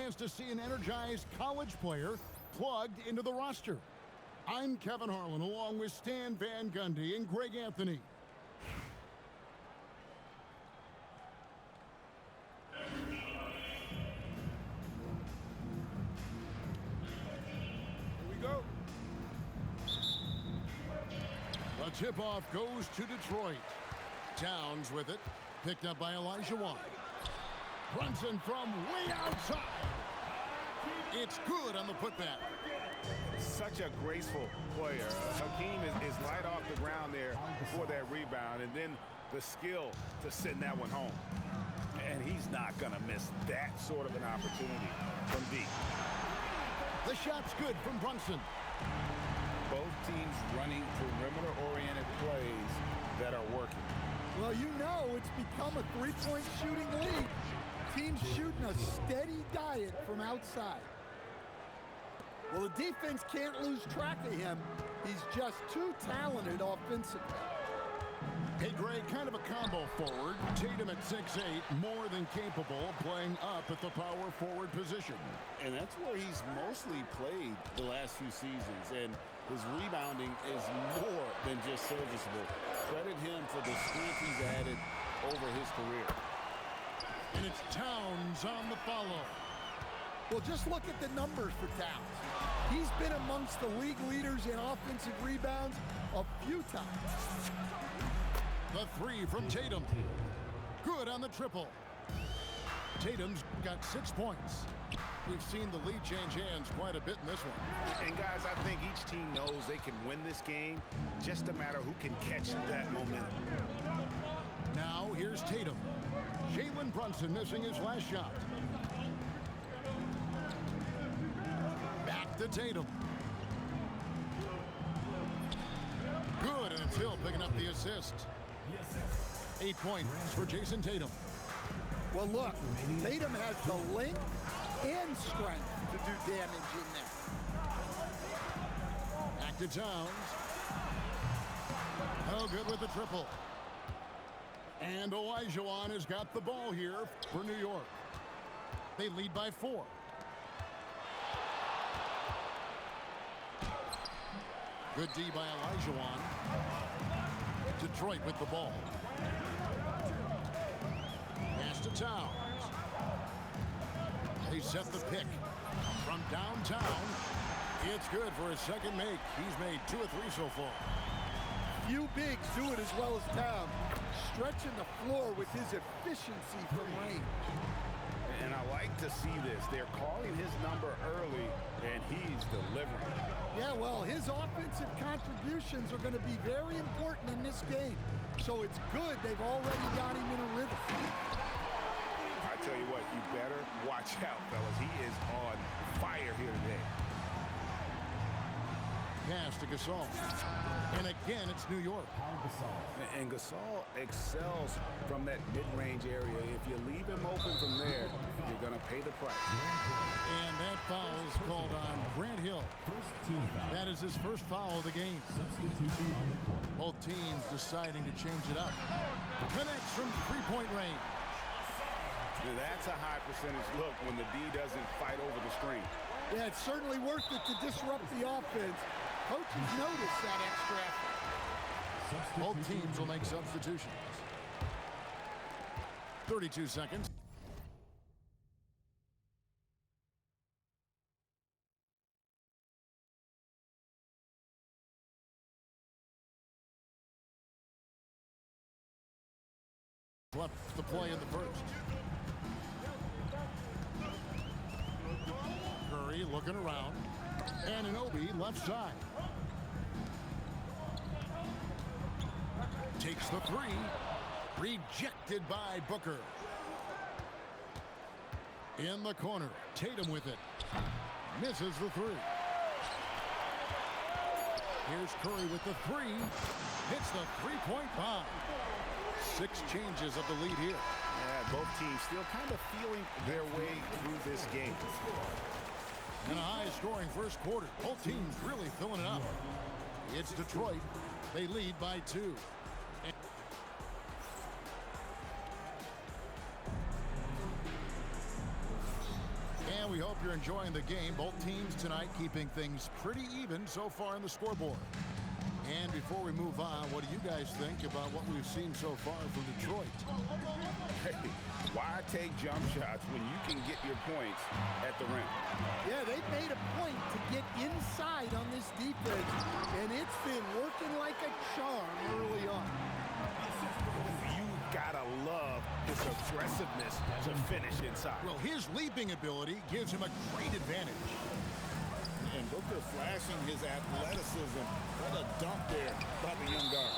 chance to see an energized college player plugged into the roster. I'm Kevin Harlan, along with Stan Van Gundy and Greg Anthony. The tip-off goes to Detroit. Towns with it. Picked up by Elijah Wan. Brunson from way outside. It's good on the putback. Such a graceful player. Hakeem is light off the ground there for that rebound, and then the skill to send that one home. And he's not going to miss that sort of an opportunity from deep. The shot's good from Brunson. Both teams running perimeter-oriented plays that are working. Well, you know it's become a three-point shooting lead. Teams shooting a steady diet from outside. Well, the defense can't lose track of him. He's just too talented offensively. Hey, Greg, kind of a combo forward. Tatum at 6'8", more than capable of playing up at the power forward position. And that's where he's mostly played the last few seasons, and his rebounding is more than just serviceable. Credit him for the strength he's added over his career. And it's Towns on the follow. Well, just look at the numbers for Towns. He's been amongst the league leaders in offensive rebounds a few times. The three from Tatum. Good on the triple. Tatum's got 6 points. We've seen the lead change hands quite a bit in this one. And guys, I think each team knows they can win this game. Just a matter who can catch that momentum. Now here's Tatum. Jalen Brunson missing his last shot. Back to Tatum. Good, and it's Hill picking up the assist. 8 points for Jason Tatum. Well, look, Tatum has the length and strength to do damage in there. Back to Towns. Oh, good with the triple. And Elijah Wan has got the ball here for New York. They lead by 4. Good D by Elijah Wan. Detroit with the ball. Pass to Towns. They set the pick from downtown. It's good for his second make. He's made 2 or 3 so far. Few bigs do it as well as Towns, stretching the floor with his efficiency from range. And I like to see this. They're calling his number early, and he's delivering. Yeah, well, his offensive contributions are going to be very important in this game. So it's good they've already got him in a rhythm. I tell you what, you better watch out, fellas. He is on fire here today. Pass to Gasol. And again, it's New York. And Gasol excels from that mid-range area. If you leave him open from there, you're going to pay the price. And that foul is called on Grant Hill. That is his first foul of the game. Both teams deciding to change it up. Connects from three-point range. That's a high percentage look when the D doesn't fight over the screen. Yeah, it's certainly worth it to disrupt the offense. Coaches notice that extra effort. Both teams will make substitutions. 32 seconds. Left to play in the first. Curry looking around. Anunoby left side. Takes the three. Rejected by Booker. In the corner. Tatum with it. Misses the three. Here's Curry with the three. Hits the three-point bomb. 6 changes of the lead here. Yeah, both teams still kind of feeling their way through this game. In a high-scoring first quarter. Both teams really filling it up. It's Detroit. They lead by 2. And we we hope you're enjoying the game. Both teams tonight keeping things pretty even so far in the scoreboard. And before we move on, what do you guys think about what we've seen so far from Detroit? Hey, why take jump shots when you can get your points at the rim? Yeah, they've made a point to get inside on this defense, and it's been working like a charm early on. You gotta love his aggressiveness to finish inside. Well, his leaping ability gives him a great advantage. And Booker flashing his athleticism. What a dunk there by the young guard.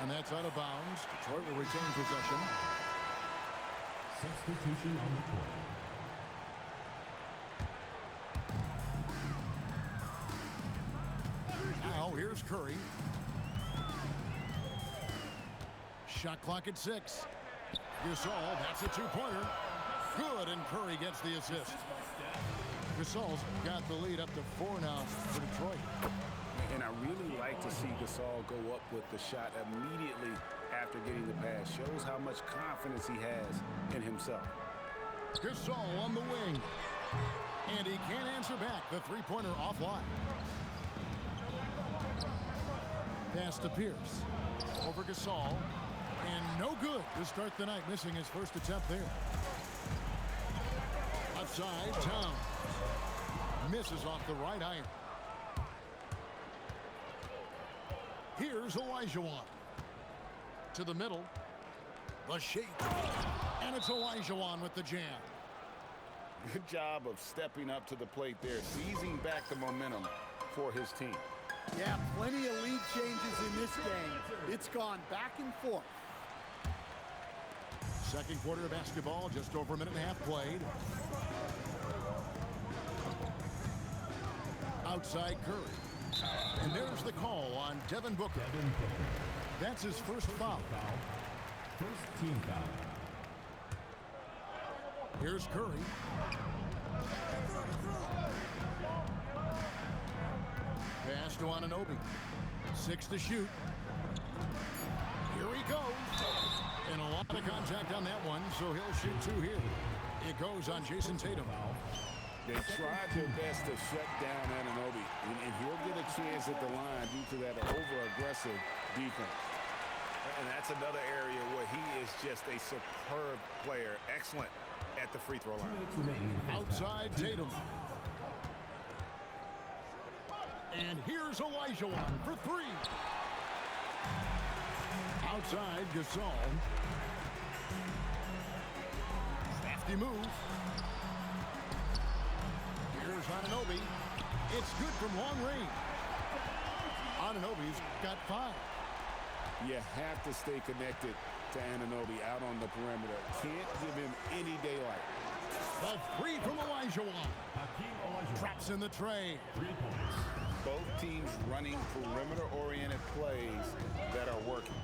And that's out of bounds. Detroit will retain possession. Substitution on the court. Now here's Curry. Shot clock at 6. Gasol, that's a two-pointer. Good, and Curry gets the assist. Gasol's got the lead up to 4 now for Detroit. And I really like to see Gasol go up with the shot immediately after getting the pass. Shows how much confidence he has in himself. Gasol on the wing. And he can't answer back. The three-pointer offline. Pass to Pierce. Over Gasol. And no good to start the night, missing his first attempt there. Outside, Towns. Misses off the right iron. Here's Olajuwon. To the middle. The shake. And it's Olajuwon with the jam. Good job of stepping up to the plate there, seizing back the momentum for his team. Yeah, plenty of lead changes in this game. It's gone back and forth. Second quarter of basketball, just over a minute and a half played. Outside Curry. And there's the call on Devin Booker. That's his first foul. First team foul. Here's Curry. Pass to Anunoby. 6 to shoot. Here he goes. And a lot of contact on that one, so he'll shoot 2 here. It goes on Jason Tatum. They tried their best to shut down Anunoby, and he'll get a chance at the line due to that over-aggressive defense. And that's another area where he is just a superb player, excellent at the free throw line. Outside Tatum. And here's Olajuwon for 3. Outside Gasol. Crafty move. Here's Anunoby. It's good from long range. Anunoby's got 5. You have to stay connected to Anunoby out on the perimeter. Can't give him any daylight. The 3 from Olajuwon. Traps in the tray. 3 points. Both teams running perimeter-oriented plays that are working.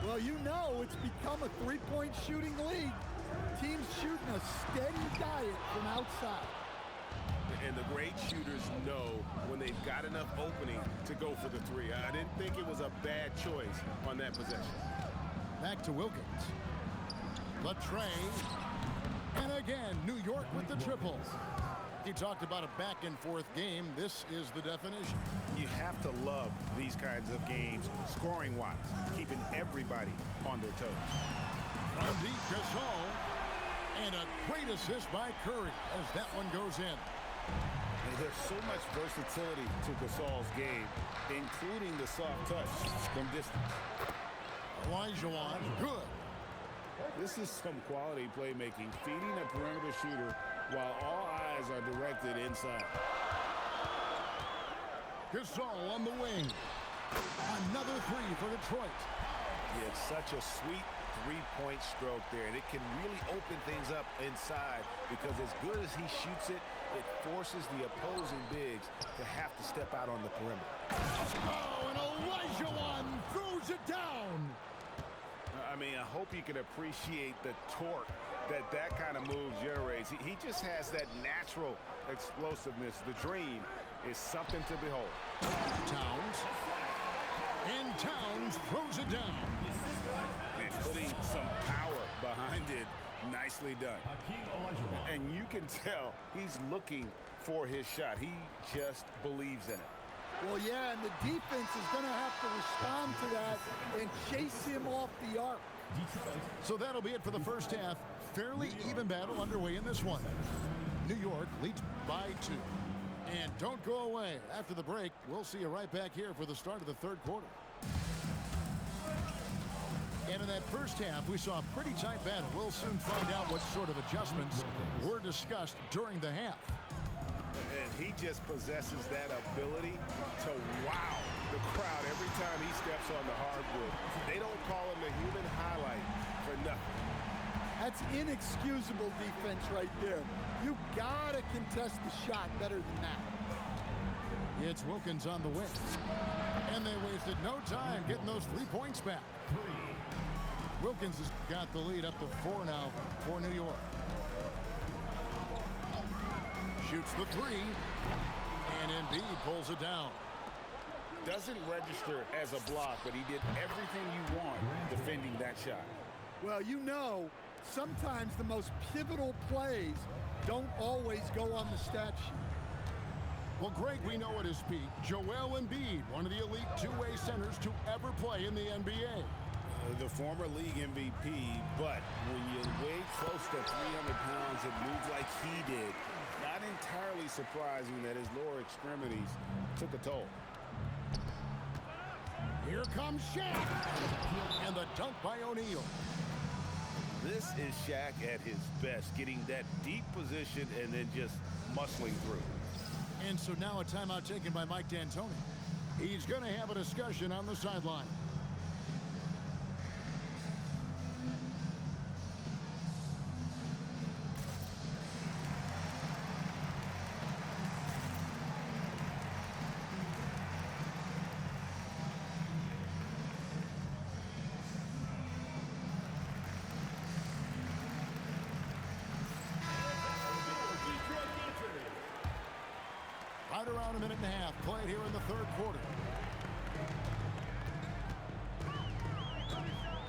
Well, you know it's become a three-point shooting league. Teams shooting a steady diet from outside. And the great shooters know when they've got enough opening to go for the 3. I didn't think it was a bad choice on that possession. Back to Wilkins. The tray. And again, New York with the triple. He talked about a back-and-forth game. This is the definition. You have to love these kinds of games, scoring-wise, keeping everybody on their toes. From deep, Gasol. And a great assist by Curry as that one goes in. And there's so much versatility to Gasol's game, including the soft touch from distance. Olajuwon, good. This is some quality playmaking, feeding a perimeter shooter while all eyes are directed inside. Gasol on the wing. Another 3 for Detroit. Yeah, it's such a sweet three-point stroke there, and it can really open things up inside because as good as he shoots it, it forces the opposing bigs to have to step out on the perimeter. Oh, and Olajuwon throws it down. I mean, I hope you can appreciate the torque that kind of move generates. He just has that natural explosiveness. The dream is something to behold. Towns. And Towns throws it down. And putting some power behind it Nicely done. And you can tell he's looking for his shot. He just believes in it. Well, yeah, and the defense is going to have to respond to that and chase him off the arc. So that'll be it for the first half. Fairly even battle underway in this one. New York leads by 2. And don't go away. After the break, we'll see you right back here for the start of the third quarter. And in that first half, we saw a pretty tight battle. We'll soon find out what sort of adjustments were discussed during the half. And he just possesses that ability to wow the crowd every time he steps on the hardwood. They don't call him the human highlight for nothing. That's inexcusable defense right there. You gotta contest the shot better than that. It's Wilkins on the wing. And they wasted no time getting those 3 points back. Wilkins has got the lead up to 4 now for New York. Shoots the 3. And Embiid pulls it down. Doesn't register as a block, but he did everything you want defending that shot. Well, you know, sometimes the most pivotal plays don't always go on the stat sheet. Well, Greg, we know at his peak, Joel Embiid, one of the elite two-way centers to ever play in the NBA. The former league MVP, but when you weigh close to 300 pounds and move like he did, not entirely surprising that his lower extremities took a toll. Here comes Shaq. And the dunk by O'Neal. This is Shaq at his best, getting that deep position and then just muscling through. And so now a timeout taken by Mike D'Antoni. He's going to have a discussion on the sideline. Right around a minute and a half played here in the third quarter.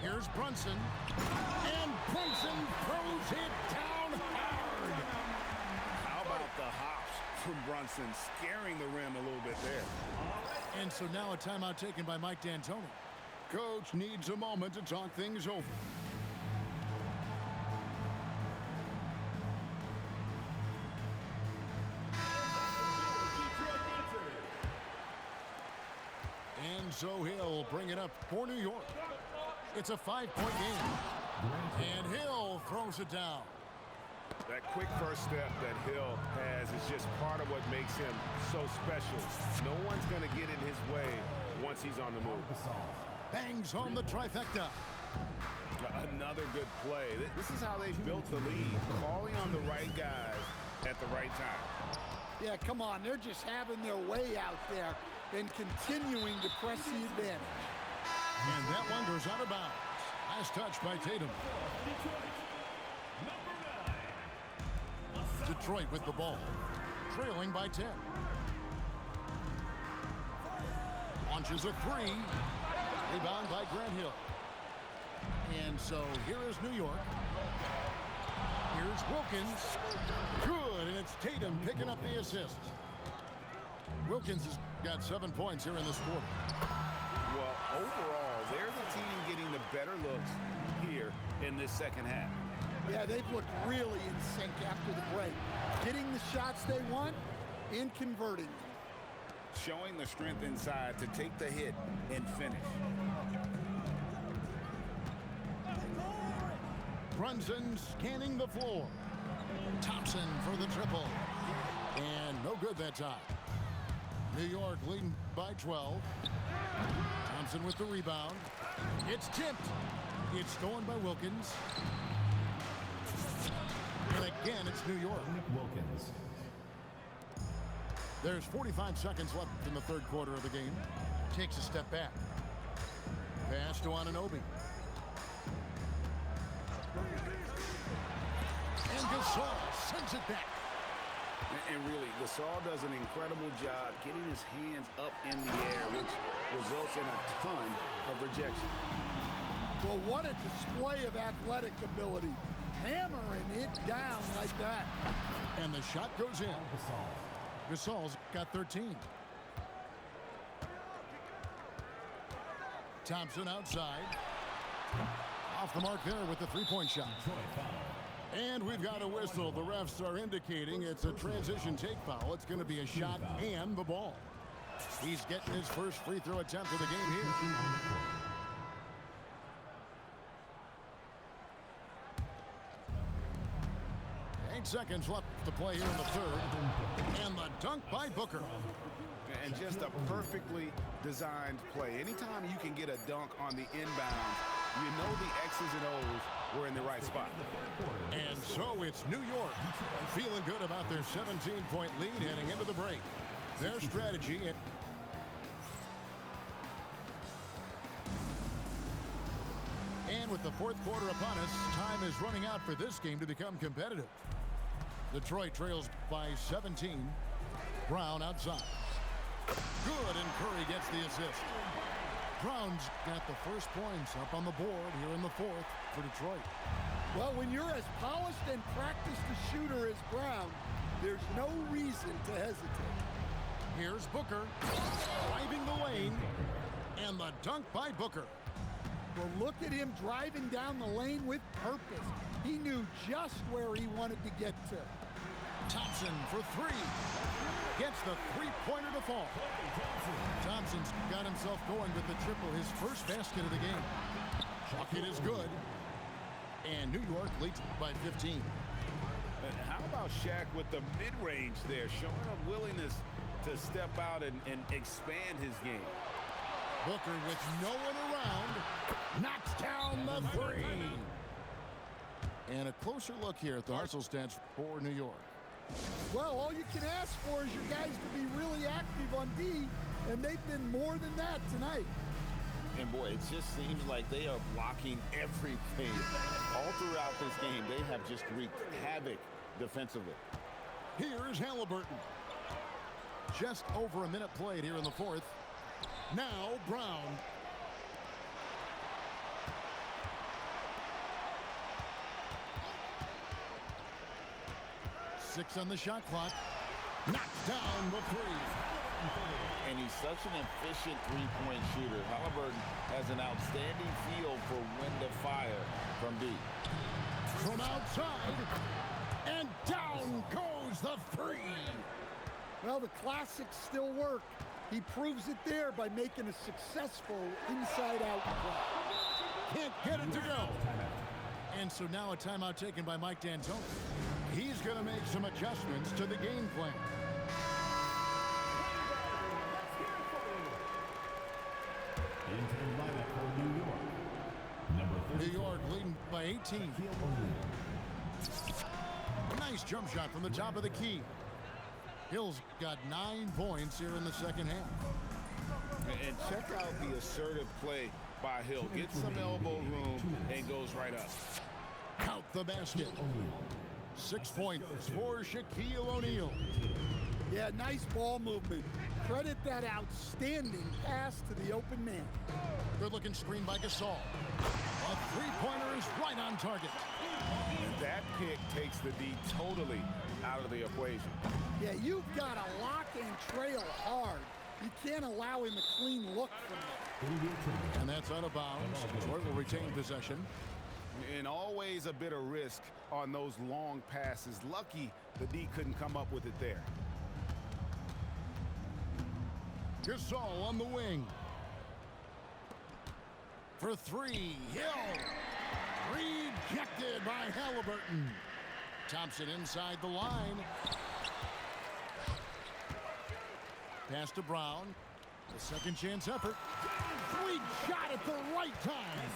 Here's Brunson. And Brunson throws it down hard. How about the hops from Brunson, scaring the rim a little bit there. And so now a timeout taken by Mike D'Antoni. Coach needs a moment to talk things over. And so Hill bring it up for New York. It's a 5-point game. And Hill throws it down. That quick first step that Hill has is just part of what makes him so special. No one's going to get in his way once he's on the move. Bangs home the trifecta. Another good play. This is how they built the lead, calling on the right guys at the right time. Yeah, come on. They're just having their way out there and continuing to press the advantage. And that one goes out of bounds. Last touch by Tatum. Detroit with the ball, trailing by 10. Launches a 3. Rebound by Grant Hill. And so here is New York. Here's Wilkins. Good, and it's Tatum picking up the assist. Wilkins has got 7 points here in this quarter. Well, overall, they're the team getting the better looks here in this second half. Yeah, they've looked really in sync after the break. Getting the shots they want and converting them. Showing the strength inside to take the hit and finish. Brunson scanning the floor. Thompson for the triple. And no good that time. New York leading by 12. Thompson with the rebound. It's tipped. It's stolen by Wilkins. And again, it's New York. Wilkins. There's 45 seconds left in the third quarter of the game. Takes a step back. Pass to Anunoby. And Gasol sends it back. And really, Gasol does an incredible job getting his hands up in the air, which results in a ton of rejection. Well, what a display of athletic ability. hammering it down like that. And the shot goes in. Gasol's got 13. Thompson outside. Off the mark there with the three-point shot. And we've got a whistle. The refs are indicating it's a transition take foul. It's going to be a shot and the ball. He's getting his first free throw attempt of the game here. 8 seconds left to play here in the third. And the dunk by Booker. And just a perfectly designed play. Anytime you can get a dunk on the inbound, you know the X's and O's were in the right spot. And so it's New York feeling good about their 17-point lead heading into the break. Their strategy. And with the fourth quarter upon us, time is running out for this game to become competitive. Detroit trails by 17. Brown outside. Good, and Curry gets the assist. Brown's got the first points up on the board here in the fourth for Detroit. Well, when you're as polished and practiced a shooter as Brown, there's no reason to hesitate. Here's Booker driving the lane, and the dunk by Booker. Well, look at him driving down the lane with purpose. He knew just where he wanted to get to. Thompson for three. Gets the three-pointer to fall. Thompson's got himself going with the triple, his first basket of the game. Bucket is good. And New York leads by 15. And how about Shaq with the mid-range there, showing a willingness to step out and expand his game. Booker with no one around, knocks down the three. And a closer look here at the hustle stats for New York. Well, all you can ask for is your guys to be really active on D, and they've been more than that tonight. And boy, it just seems like they are blocking everything. All throughout this game, they have just wreaked havoc defensively. Here's Halliburton. Just over a minute played here in the fourth. Now Brown. Six on the shot clock. Knocks down the three. And he's such an efficient three-point shooter. Halliburton has an outstanding feel for when to fire from deep. From outside. And down goes the three. Well, the classics still work. He proves it there by making a successful inside-out play. Can't get it to go. And so now a timeout taken by Mike D'Antoni. He's going to make some adjustments to the game plan. New York leading by 18. Nice jump shot from the top of the key. Hill's got 9 points here in the second half. And check out the assertive play by Hill. Gets some elbow room and goes right up. Count the basket. 6 points for Shaquille O'Neal. Yeah, nice ball movement. Credit that outstanding pass to the open man. Good-looking screen by Gasol. A three-pointer is right on target. And that pick takes the D totally out of the equation. Yeah, you've got to lock and trail hard. You can't allow him a clean look from there. And that's out of bounds. Detroit will retain possession. And always a bit of risk on those long passes. Lucky the D couldn't come up with it there. Gasol on the wing. For three, Hill. Rejected by Halliburton. Thompson inside the line. Pass to Brown. A second chance effort. Sweet shot at the right time.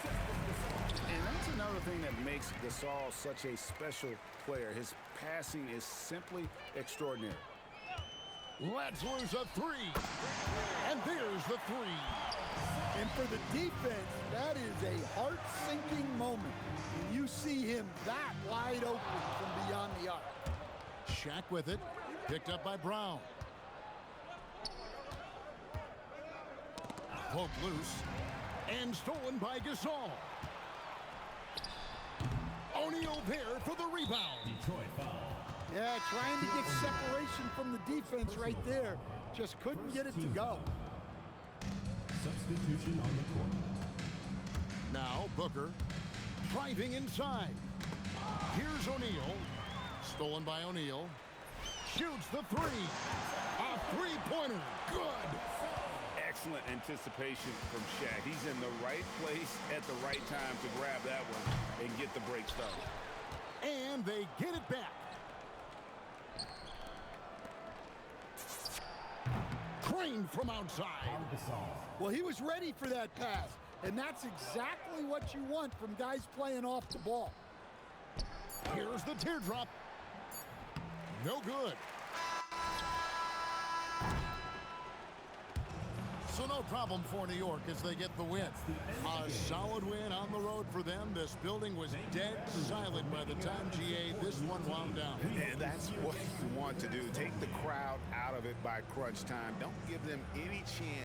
And that's another thing that makes Gasol such a special player. His passing is simply extraordinary. Lets loose a three. And there's the three. And for the defense, that is a heart-sinking moment. When you see him that wide open from beyond the arc. Shaq with it. Picked up by Brown. Poked loose. And stolen by Gasol. O'Neal there for the rebound. Detroit foul. Yeah, trying to get separation from the defense right there. Just couldn't get it to go. Substitution on the court. Now Booker driving inside. Here's O'Neal. Stolen by O'Neal. Shoots the three. A three-pointer. Good. Excellent anticipation from Shaq. He's in the right place at the right time to grab that one and get the break started. And they get it back. Crane from outside. Well, he was ready for that pass, and that's exactly what you want from guys playing off the ball. Here's the teardrop. No good. So no problem for New York as they get the win. A solid win on the road for them. This building was dead silent by the time, GA, this one wound down. And that's what you want to do. Take the crowd out of it by crunch time. Don't give them any chance